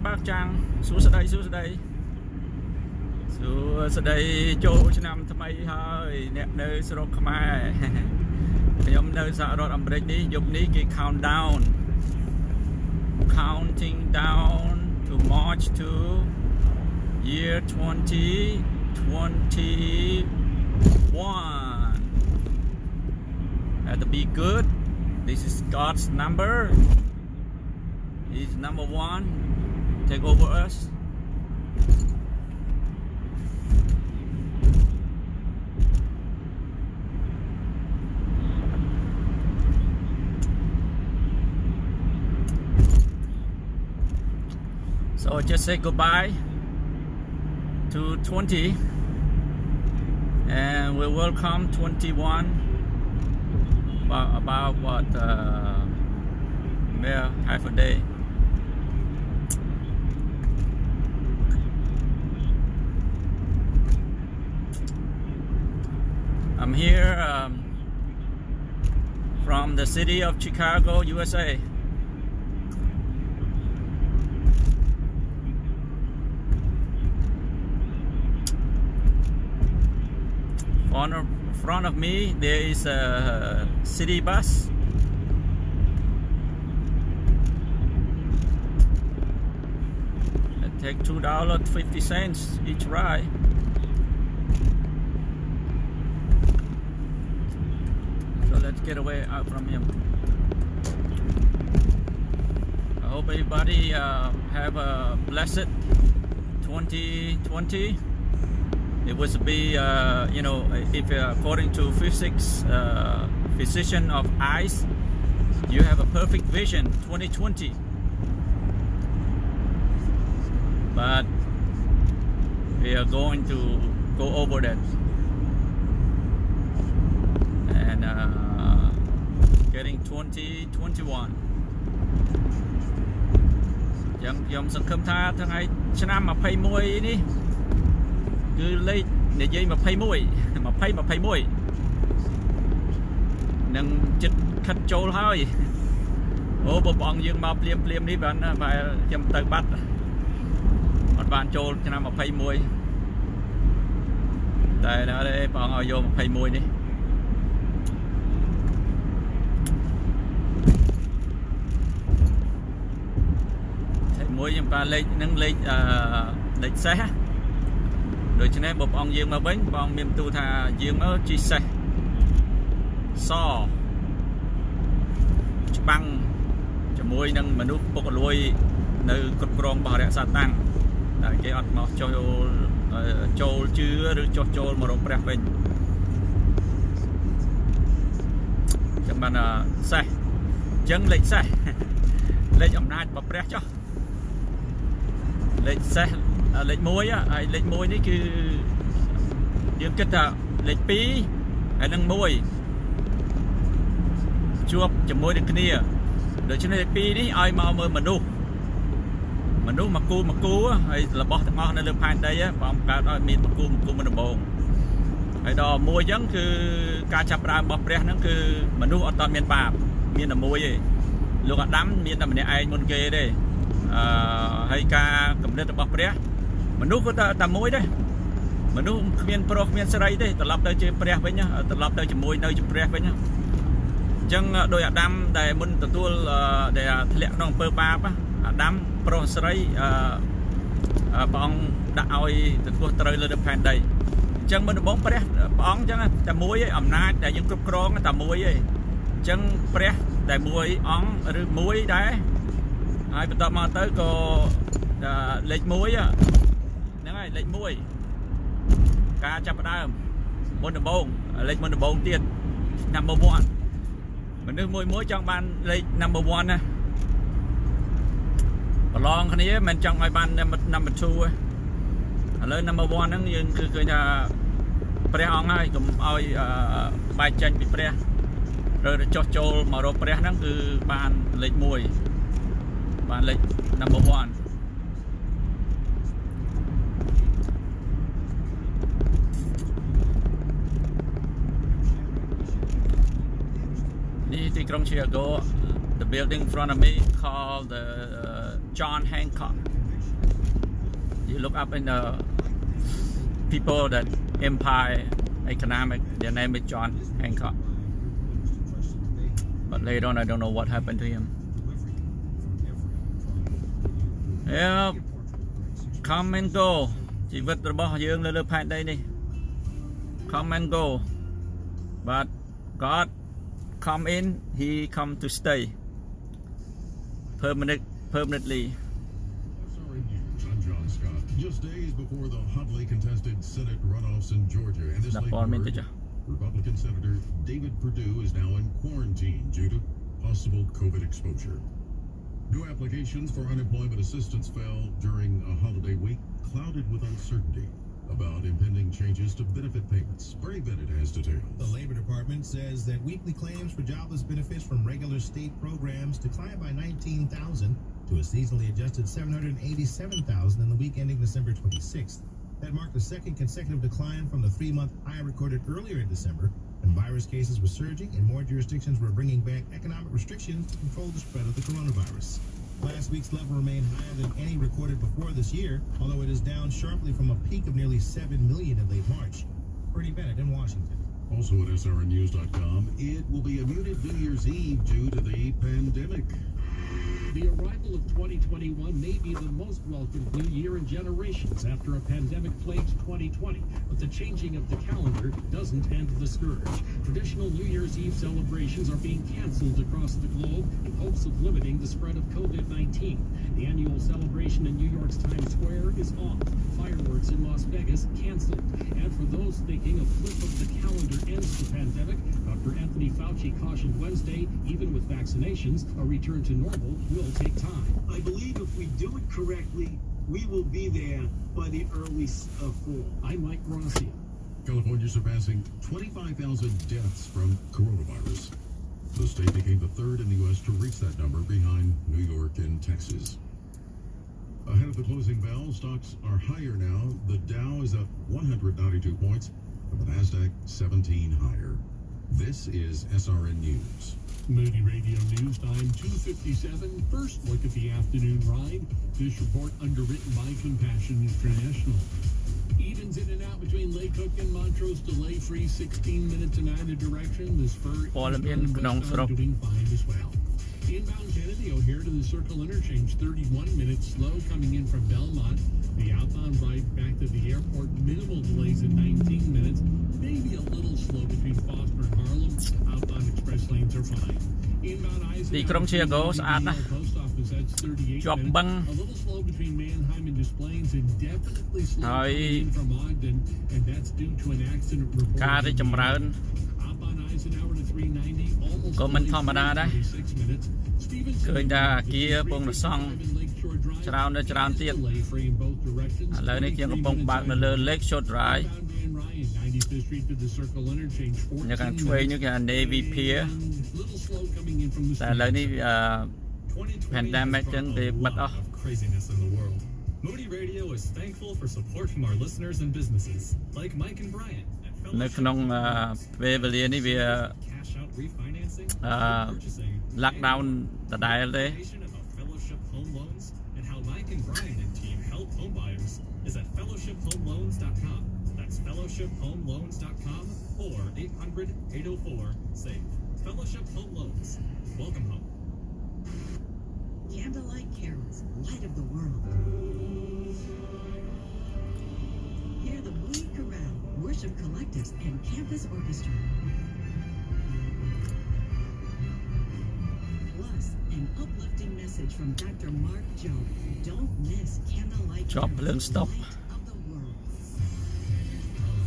bác chàng xuống đây chỗ năm tham ấy hơi nè nơi sơ khmer nhóm nơi xã rồi âm bịch đi dùng đi cái countdown counting down to March to year 2021 had to be good. This is God's number. He's number one. Take over us. So just say goodbye to 20 and we welcome 21 about what half a day. I'm here from the city of Chicago, USA. In front of me there is a city bus. It takes $2.50 each ride. So let's get away out from him. I hope everybody have a blessed 2020. It was be, you know, if according to physics, physician of eyes, you have a perfect vision 2020. But we are going to go over that and getting 2021. ខ្ញុំសង្ឃឹមថាថ្ងៃឆ្នាំ21នេះគឺលេខនិយាយ21នឹងចិត្តខិតចូលហើយអូបងប្អូនយើងមកភ្លាមនេះបានខ្ញុំទៅបាត់អត់បានចូលឆ្នាំ21តែដល់ទេបងឲ្យយក21នេះតែមួយខ្ញុំបានលេខនឹងលេខសេះដូច្នេះបងប្អូនយើងមកវិញបងមានបន្ទូថាយើងមកជិះសេះសច្បាំងជាមួយនឹងមនុស្សពុករលួយនៅគ្រប់គ្រងរបស់រក្សាតាំងដែលគេអត់មកចូលជឿឬចុះចូលមករកព្រះវិញចឹងបានសេះចឹងលេខសេះលេខអំណាចរបស់ព្រះចុះលេខសេះលេខ1ហើយលេខ1នេះគឺយើងគិតថាលេខ2ហើយនឹង1ជួបជាមួយនឹងគ្នាដូច្នេះលេខ2នេះឲ្យមកមើលមនុស្សមកគូហើយរបស់ទាំងអស់នៅលើផែនដីបងកើតឲ្យមានមកគូមុនដំបូងហើយដល់1អញ្ចឹងគឺការចាប់ផ្ដើមរបស់ព្រះហ្នឹងគឺមនុស្សអត់តមានបាបមានតែមួយទេលោកអាដាមមានតែម្នាក់ឯងមុនគេទេហើយការកំណត់របស់ព្រះមនុស្សក៏តែមួយដែរមនុស្សគ្មានប្រុសគ្មានស្រីទេត្រឡប់ទៅជាព្រះវិញត្រឡប់ទៅជាមួយនៅជាព្រះវិញអញ្ចឹងដោយអាដាមដែលមុនទទួលដែលធ្លាក់ក្នុងអំពើបាបអាដាមប្រុសស្រីព្រះអង្គដាក់ឲ្យទទួលត្រូវលើផែនដីអញ្ចឹងមុនដំបូងព្រះអង្គអញ្ចឹងតែមួយឯងអំណាចដែលយើងគ្រប់គ្រងតែមួយឯងអញ្ចឹងព្រះតែមួយអង្គឬមួយដែរហើយបន្ទាប់មកទៅក៏លេខ1ហ្នឹងហើយលេខ1ការចាប់ផ្ដើមមុនដំបូងលេខមុនដំបូងទៀត number 1មនុស្សមួយចង់បានលេខ number 1ណាប្រឡងគ្នាមិនចង់ឲ្យបាន number 2ឥឡូវ number 1ហ្នឹងយើងគឺឃើញថាព្រះអង្គហើយកុំឲ្យបែកចេញពីព្រះឬចុះចូលមករកព្រះហ្នឹងគឺបានលេខ1បានលេខ number 1នេះទីក្រុង Chicago. The building in front of me called the John Hancock You look up in the people that empire economic, their name is John Hancock. But later on, I don't know what happened to him. Yeah, come and go. Chỉ vậtរបស់យើងលើផែនដីនេះ come and go, but God come in, He come to stay permanently. Just days before the hotly contested Senate runoffs in Georgia, and this late word, Republican Senator David Perdue is now in quarantine due to possible COVID exposure. New applications for unemployment assistance fell during a holiday week, clouded with uncertainty about impending changes to benefit payments. Bernie Bennett has details. The Labor Department says that weekly claims for jobless benefits from regular state programs declined by 19,000 to a seasonally adjusted 787,000 in the week ending December 26th. That marked the second consecutive decline from the 3-month high recorded earlier in December, when virus cases were surging and more jurisdictions were bringing back economic restrictions to control the spread of the coronavirus. Last week's level remained higher than any recorded before this year, although it is down sharply from a peak of nearly 7 million in late March. Bernie Bennett in Washington. Also at srnnews.com, it will be a muted New Year's Eve due to the pandemic. The arrival of 2021 may be the most welcomed new year in generations after a pandemic plagued 2020, but the changing of the calendar doesn't end the scourge. Traditional New Year's Eve celebrations are being canceled across the globe in hopes of limiting the spread of COVID-19. The annual celebration in New York's Times Square is off. Fireworks in Las Vegas canceled. And for those thinking a flip of the calendar ends the pandemic, Dr. Anthony Fauci cautioned Wednesday, even with vaccinations, a return to normal will take time. I believe if we do it correctly, we will be there by the early fall. I'm Mike Gracia. California surpassing 25,000 deaths from coronavirus. The state became the third in the U.S. to reach that number, behind New York and Texas. Ahead of the closing bell, stocks are higher now. The Dow is up 192 points, and the NASDAQ 17 higher. This is SRN News. Moody Radio News, time 2:57. First look at the afternoon ride. This report underwritten by Compassion International. Evens in and out between Lake Cook and Montrose, delay-free 16 minutes in either direction. This spur doing fine as well. Inbound Kennedy O'Hare to the Circle Interchange, 31 minutes slow coming in from Belmont. The outbound ride back to the airport, minimal delays at 19 minutes. Maybe a little slow between Foster and Harlem. Outbound express lanes are fine. Inbound Eisenhower post office, that's 38 minutes. A little slow between Mannheim and Des Plaines, and definitely slow coming in from Ogden, and that's due to an accident report. Outbound Eisenhower to 390, almost 36 minutes.ឃើញថាkia ពងសង់ច្រើនទៀតឥឡូវនេះជាងកំពុងបើកនៅលើ Lake Shore Drive នៅខាងឆ្វេងនេះគេ Navy Pier តែឥឡូវនេះ pandemic ចឹងគេបិទអស់ Moody Radio is thankful for support from our listeners and businesses like Mike and Brian. នៅក្នុងពេលវេលានេះវា lockdown ដដែលទេ Fellowship Home Loans and how Mike and Brian and team help home buyers is at fellowshiphomeloans.com. That's fellowshiphomeloans.com or 800-804-SAVE. Fellowship Home Loans. Welcome home. Candlelight carols, light of the world. Hear the Blue Chorale, worship collectives, and campus orchestra. Plus, an uplifting message from Dr. Mark Job. Don't miss Candlelight carols, light of the world.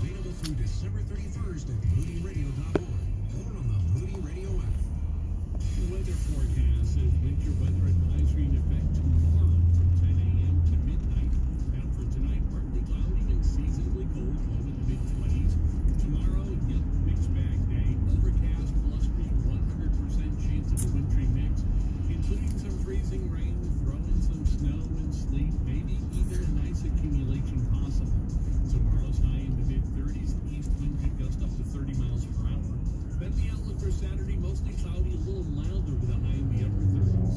Available through December 31st at moodyradio.org or on the Moody Radio app. The weather forecast says winter weather advisory in effect tomorrow from 10 a.m. to midnight. And for tonight, partly cloudy and seasonably cold, low in the mid-20s. Tomorrow, yet mixed bag day, overcast, blustery, 100% chance of a wintry mix, including some freezing rain, throw in some snow and sleet, maybe even a nice accumulation possible. Tomorrow's high in the mid-30s, east wind could gust up to 30 miles per hour. Then the outlook for Saturday, mostly cloudy, a little milder with a high in the upper 30s.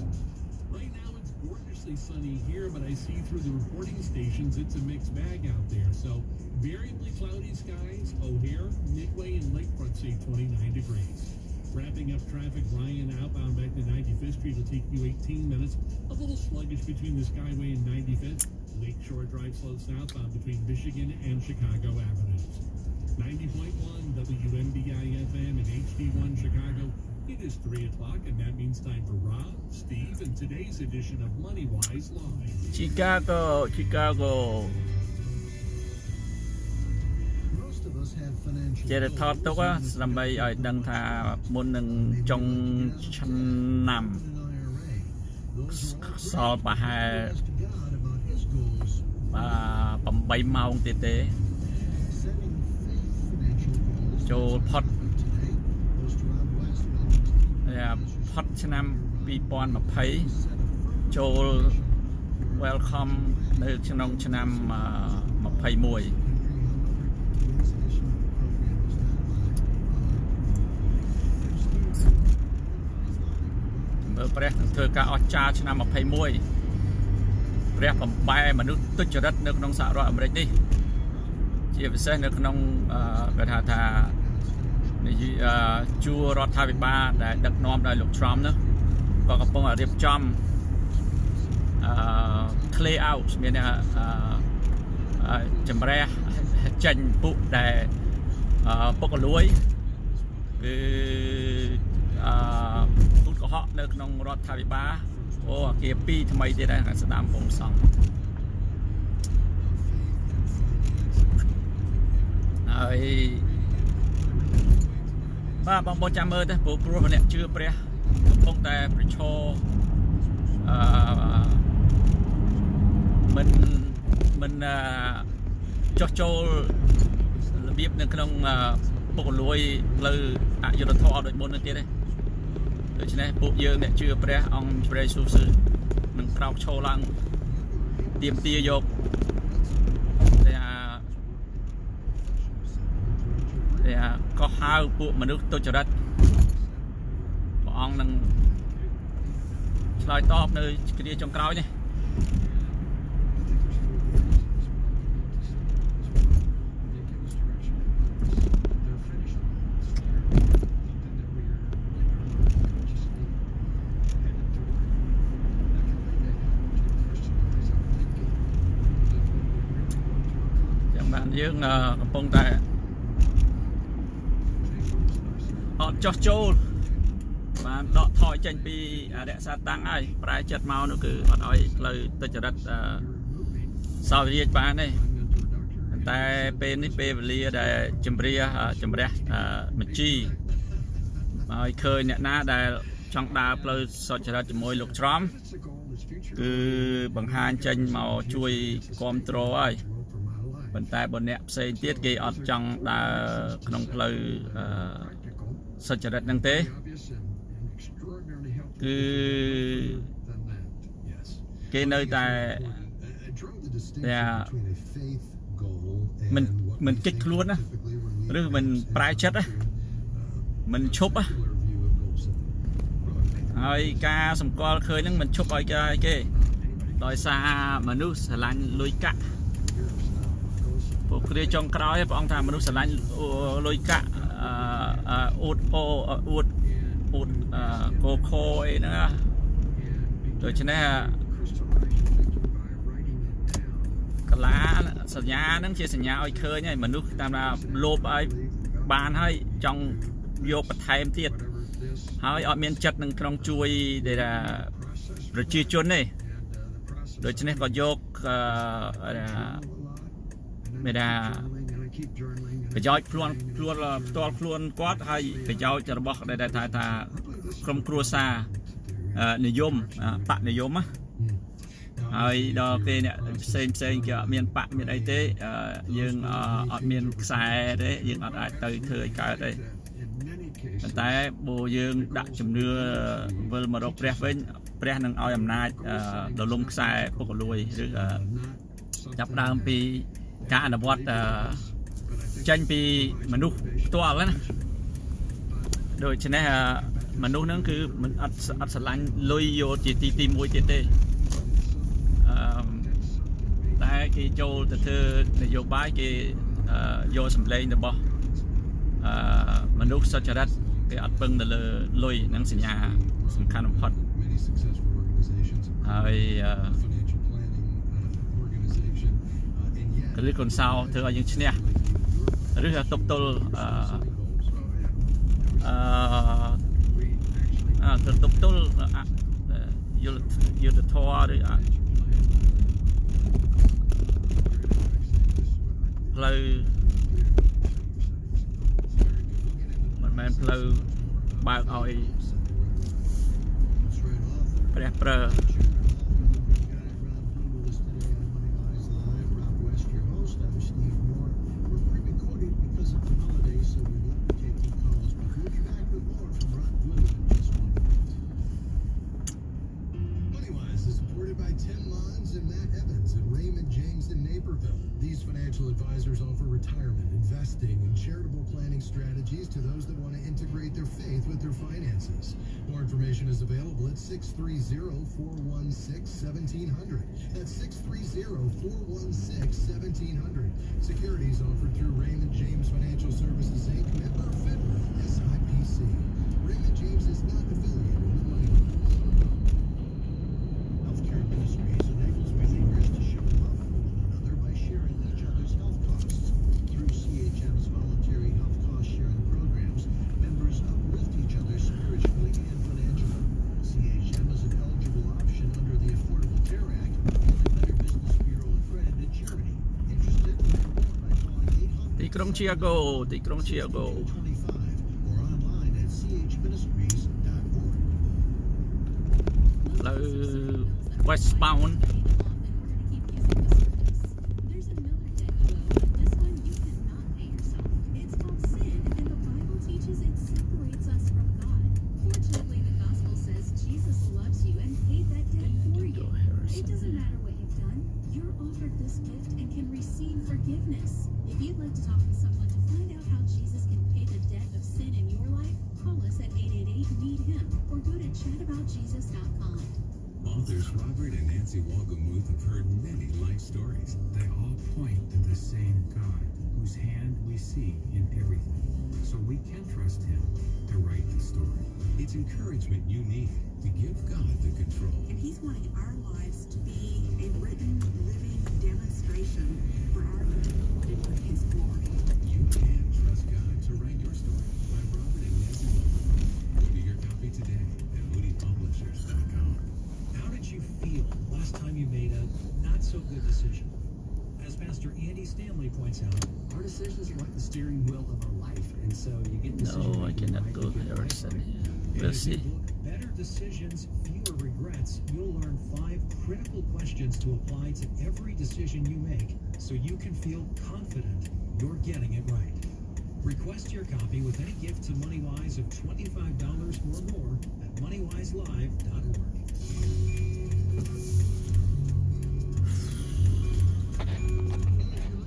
Right now, it's gorgeously sunny here, but I see through the reporting stations it's a mixed bag out there. So variably cloudy skies, O'Hare, Midway, and Lakefront say 29 degrees. Wrapping up traffic, Ryan outbound back to 95th Street will take you 18 minutes. A little sluggish between the Skyway and 95th. Lakeshore Drive slow southbound between Michigan and Chicago Avenues. 90.1 WMBI FM and HD1 Chicago. It is 3 o'clock, and that means time for Rob, Steve, and today's edition of Money Wise Live. Chicago. Chế được thọt tốt á, làm bây ở đằng thà môn nâng trong chân nằm so bà hai bà bầm bay màu tê tê cho phật phật chân nằm bị bọn mà thấy cho welcome nơi chân nằm mà thấy mùiព្រះធ្វើការអស្ចារ្យឆ្នាំ21ព្រះបំបែមនុស្សទុច្ចរិតនៅក្នុងសហរដ្ឋអាមេរិកនេះជាពិសេសនៅក្នុងគេថាជួររដ្ឋាភិបាលដែលដឹកនាំដោយលោក Trump នោះក៏កំពុងរៀបចំ clear out មានចម្រះចេញពួកដែលពុករលួយគឺកុហកនៅក្នុងរដ្ឋាភិបាលអូអាគារ2ថ្មីទៀតដែរស្ដាមពងសង់ហើយបាទបងប្អូនចាំមើលទៅព្រោះអ្នកជឿព្រះកំពុងតែប្រឈមមិនចោះចូលរបៀបនៅក្នុងពុករលួយផ្លូវអយុត្តិធម៌ដូចមុននោះទៀតទេដូច្នេះពួកយើងអ្នកជឿព្រះអង្គព្រះយេស៊ូវនឹងក្រោកឈរឡើងទាមទារយកក៏ហៅពួកមនុស្សទុច្ចរិតព្រះអង្គនឹងឆ្លើយតបនៅគ្រាចុងក្រោយនេះយើងកំពុងតែអត់ចោះចូលបានដកថយចេញពីរក្សាតាំងហើយប្រែចិត្តមកនោះគឺអត់ឲ្យផ្លូវទុច្ចរិតសោយរាជបានទេតែពេលនេះពេលវេលាដែលជំរះមជីឲ្យឃើញអ្នកណាដែលចង់ដើរផ្លូវសុចរិតជាមួយលោក Trump គឺបង្ហាញចេញមកជួយគ្រប់គ្រងហើយប៉ុន្តែបើអ្នកផ្សេងទៀតគេអត់ចង់ដើរក្នុងផ្លូវសុចរិតហ្នឹងទេគឺគេនៅតែមិនគិតខ្លួនណាឬមិនប្រែចិត្តណាមិនឈប់ណាហើយការសម្គាល់ឃើញហ្នឹងមិនឈប់ឲ្យគេដោយសារមនុស្សស្រឡាញ់លុយកាក់ពួកគ្រាចុងក្រោយព្រះអង្គថាមនុស្សស្រឡាញ់លុយកាក់អួតកោខោអីហ្នឹងដូច្នេះកលាសញ្ញាហ្នឹងជាសញ្ញាឲ្យឃើញហើយមនុស្សតាមថាលោភឲ្យបានហើយចង់យកបន្ថែមទៀតហើយអត់មានចិត្តនឹងក្នុងជួយដែលប្រជាជនទេដូច្នេះក៏យកមេដាប្រយោជន៍ខ្លួនផ្ទាល់ខ្លួនគាត់ហើយប្រយោជន៍របស់ដែលថាក្រុមគ្រួសារនិយមបកនិយមណាហើយដល់ពេលអ្នកផ្សេងគេអត់មានបកមានអីទេយើងអត់មានខ្សែទេយើងអត់អាចទៅធ្វើឲ្យកើតទេប៉ុន្តែបើយើងដាក់ជំនឿវិលមករកព្រះវិញព្រះនឹងឲ្យអំណាចដលំខ្សែពុករលួយឬចាប់ដើមពីការអនុវត្តចេញពីមនុស្សផ្ទាល់ណាដូច្នេះមនុស្សហ្នឹងគឺមិនអត់ស្រឡាញ់លុយយកជាទី1ទៀតទេ តែគេចូលទៅធ្វើនយោបាយគេយកសម្លេងរបស់មនុស្សសុចរិតគេអត់ពឹងទៅលើលុយហ្នឹងសញ្ញាសំខាន់បំផុតហើយឬកូនសោធ្វើឲ្យយើងឈ្នះឬថាទប់ទល់ទៅទប់ទល់យុទ្ធធម៌ឬផ្លូវមិនមែនផ្លូវបើកឲ្យព្រះប្រើ These financial advisors offer retirement, investing, and charitable planning strategies to those that want to integrate their faith with their finances. More information is available at 630-416-1700. That's 630-416-1700. Securities offered through Raymond James Financial Services, Inc., member FINRA, SIPC. Raymond James is not affiliated with Money Markets. Healthcare Ministries enables believers to show love for one another by sharing each other's health costs. Through CHM's voluntary health cost sharing programs, members uplift each other spiritually and financially. CHM is an eligible option under the Affordable Care Act and the Better Business Bureau accredited charity. Interested? Learn more by calling 800 ទីក្រុង Chicago or online at chministries.org. ផ្លូវ westbound There's another debt you owe, but this one you cannot pay yourself. It's called sin, and the Bible teaches it separates us from God. Fortunately, the gospel says Jesus loves you and paid that debt for you. It doesn't matter what you've done. You're offered this gift and can receive forgiveness. If you'd like to talk to someone to find out how Jesus can pay the debt of sin in your life, call us at 888-NEED-HIM or go to chataboutjesus.com. Authors Robert and Nancy Walgamuth have heard many life stories. They all point to the same God, whose hand we see in everything. So we can trust Him to write the story. It's encouragement you need to give God the control. And He's wanting our lives to be a written, living demonstration for our and for His glory. You can trust God to write your story by Robert and Nancy Walgamuth. Order your copy today at moodypublishers.com. How did you feel last time you made a not-so-good decision? As Pastor Andy Stanley points out, our decisions are like the steering wheel of our life, and so you get decisions. No, I cannot go there. We'll see. Better Decisions, Fewer Regrets, you'll learn 5 critical questions to apply to every decision you make so you can feel confident you're getting it right. Request your copy with any gift to MoneyWise of $25 or more at moneywiselive.org.